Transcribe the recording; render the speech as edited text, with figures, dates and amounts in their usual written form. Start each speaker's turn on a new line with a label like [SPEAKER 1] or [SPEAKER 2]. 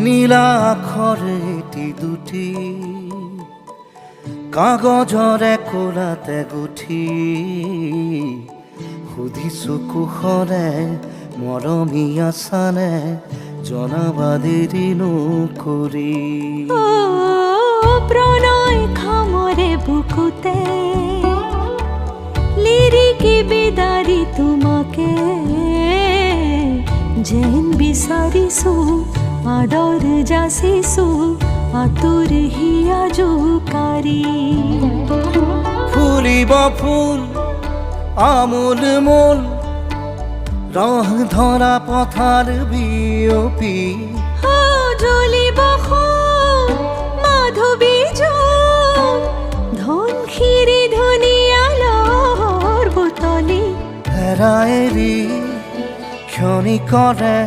[SPEAKER 1] নীলা আখৰে এটি দুটি কাগজৰে কোলাতে গুঠি সুধিছো কুশলে মৰমী আছানে জনাবা দেৰি নকৰি।
[SPEAKER 2] প্ৰণয় খামৰে বুকুতে লিৰিকি বিদাৰি তোমাকে যেন বিচাৰিছো আদৰ যাচিছো আতুৰ হিয়া জোকাৰি।
[SPEAKER 1] ফুলিব ফুল আমোল মোল ৰহ ধৰা পথাৰ বিয়পি
[SPEAKER 2] জ্বলিব মাধৱী ধন খিৰি ধুনীয়ালৰ বুটলি
[SPEAKER 1] হেৰা এৰি ক্ষণিকৰে